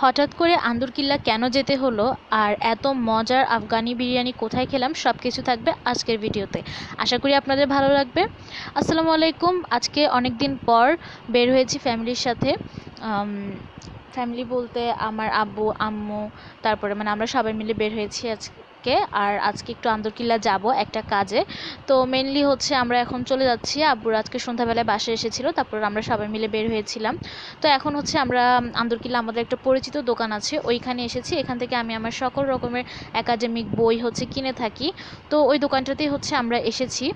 হঠাৎ করে আন্দরকিল্লা কেন যেতে হলো আর এত মজার আফগানি বিরিয়ানি কোথায় খেলাম সব কিছু থাকবে আজকের ভিডিওতে। আশা করি আপনাদের ভালো লাগবে। আসসালামু আলাইকুম। আজকে অনেক দিন পর বের হয়েছি ফ্যামিলির সাথে। ফ্যামিলি বলতে আমার আব্বু আম্মু, তারপরে মানে আমরা সবাই মিলে বের হয়েছি আজকে। আর আজকে একটু আন্দরকিল্লা যাব একটা কাজে। তো মেনলি হচ্ছে আমরা এখন চলে যাচ্ছি। আব্বুর আজকে সন্ধ্যাবেলায় বাসায় এসেছিল, তারপর আমরা সবাই মিলে বের হয়েছিলাম। তো এখন হচ্ছে আমরা আন্দরকিল্লা আমাদের একটা পরিচিত দোকান আছে, ওইখানে এসেছি। এখান থেকে আমি আমার সকল রকমের একাডেমিক বই হচ্ছে কিনে থাকি। তো ওই দোকানটাতেই হচ্ছে আমরা এসেছি।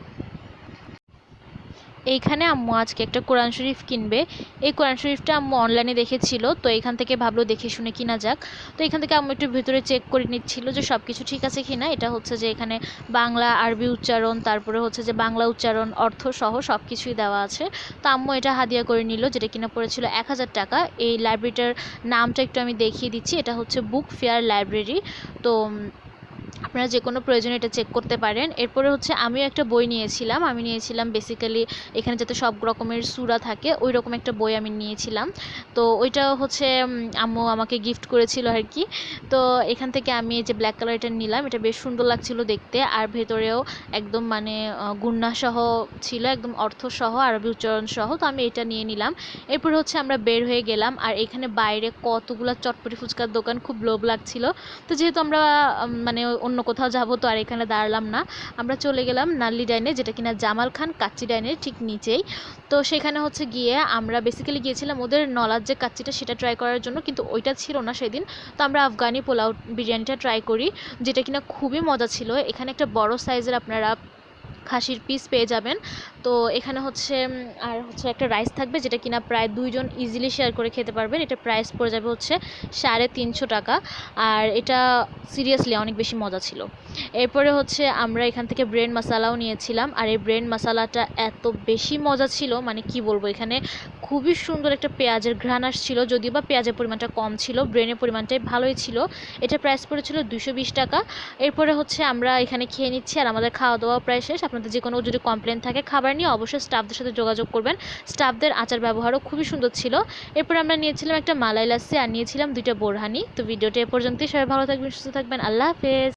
এইখানে আম্মু আজকে একটা কোরআন শরীফ কিনবে। এই কোরআন শরীফটা আম্মু অনলাইনে দেখেছিল, তো এখান থেকে ভাবলো দেখে শুনে কিনা যাক। তো এখান থেকে আম্মু একটু ভিতরে চেক করে নিচ্ছিল যে সব কিছু ঠিক আছে কিনা। এটা হচ্ছে যে এখানে বাংলা আরবি উচ্চারণ, তারপরে হচ্ছে যে বাংলা উচ্চারণ অর্থ সহ সব কিছুই দেওয়া আছে। তো আম্মু এটা হাদিয়া করে নিল, যেটা কিনা পড়েছিল 1000 টাকা। এই লাইব্রেরিটার নামটা একটু আমি দেখিয়ে দিচ্ছি, এটা হচ্ছে বুক ফেয়ার লাইব্রেরি। তো আপনারা যে কোনো প্রয়োজনে এটা চেক করতে পারেন। এরপরে হচ্ছে আমিও একটা বই নিয়েছিলাম। আমি নিয়েছিলাম বেসিক্যালি এখানে যাতে সব রকমের সূরা থাকে ওই রকম একটা বই আমি নিয়েছিলাম। তো ওইটা হচ্ছে আম্মু আমাকে গিফট করেছিল আর কি। তো এখান থেকে আমি এই যে ব্ল্যাক কালারটা নিলাম, এটা বেশ সুন্দর লাগছিল দেখতে। আর ভেতরেও একদম মানে গুন্না সহ ছিল, একদম অর্থ সহ আরবি উচ্চারণ সহ। তো আমি এটা নিয়ে নিলাম। এরপর হচ্ছে আমরা বের হয়ে গেলাম। আর এখানে বাইরে কতগুলো চটপটি ফুচকার দোকান, খুব লোভ লাগছিল। তো যেহেতু আমরা মানে অন্য কোথাও যাবো, তো আর এখানে দাঁড়ালাম না। আমরা চলে গেলাম নাল্লি ডাইনে, যেটা কিনা জামাল খান কাচ্চি ডাইনের ঠিক নিচেই। তো সেখানে হচ্ছে গিয়ে আমরা বেসিক্যালি গিয়েছিলাম ওদের নলার যে কাচ্চিটা সেটা ট্রাই করার জন্য, কিন্তু ওইটা ছিল না সেদিন। তো আমরা আফগানি পোলাও বিরিয়ানিটা ট্রাই করি, যেটা কিনা খুবই মজা ছিল। এখানে একটা বড় সাইজের আপনারা খাসির পিস পেয়ে যাবেন। তো এখানে হচ্ছে আর হচ্ছে একটা রাইস থাকবে, যেটা কিনা প্রায় 2 জন ইজিলি শেয়ার করে খেতে পারবেন। এটা প্রাইস পড়ে যাবে হচ্ছে 350 টাকা। আর এটা সিরিয়াসলি অনেক বেশি মজা ছিল। এরপরে হচ্ছে আমরা এখান থেকে ব্রেড মশালাও নিয়েছিলাম। আর এই ব্রেড মশালাটা এত বেশি মজা ছিল, মানে কি বলবো, এখানে খুবই সুন্দর একটা পেঁয়াজের ঘ্রাণ আসছিল, যদিও বা পেঁয়াজের পরিমাণটা কম ছিল, ব্রেনের পরিমাণটাই ভালোই ছিল। এটা প্রাইস পড়েছিল 220 টাকা। এরপরে হচ্ছে আমরা এখানে খেয়ে নিচ্ছি আর আমাদের খাওয়া দাওয়া প্রায় শেষ। আপনাদের যে কোনো যদি কমপ্লেন থাকে খাবার নিয়ে, অবশ্যই স্টাফদের সাথে যোগাযোগ করবেন। স্টাফদের আচার ব্যবহারও খুবই সুন্দর ছিল। এরপর আমরা নিয়েছিলাম একটা মালাই লাসি আর নিয়েছিলাম 2টা বোরহানি। তো ভিডিওটা এ পর্যন্তই। সবাই ভালো থাকবেন, সুস্থ থাকবেন। আল্লাহ হাফেজ।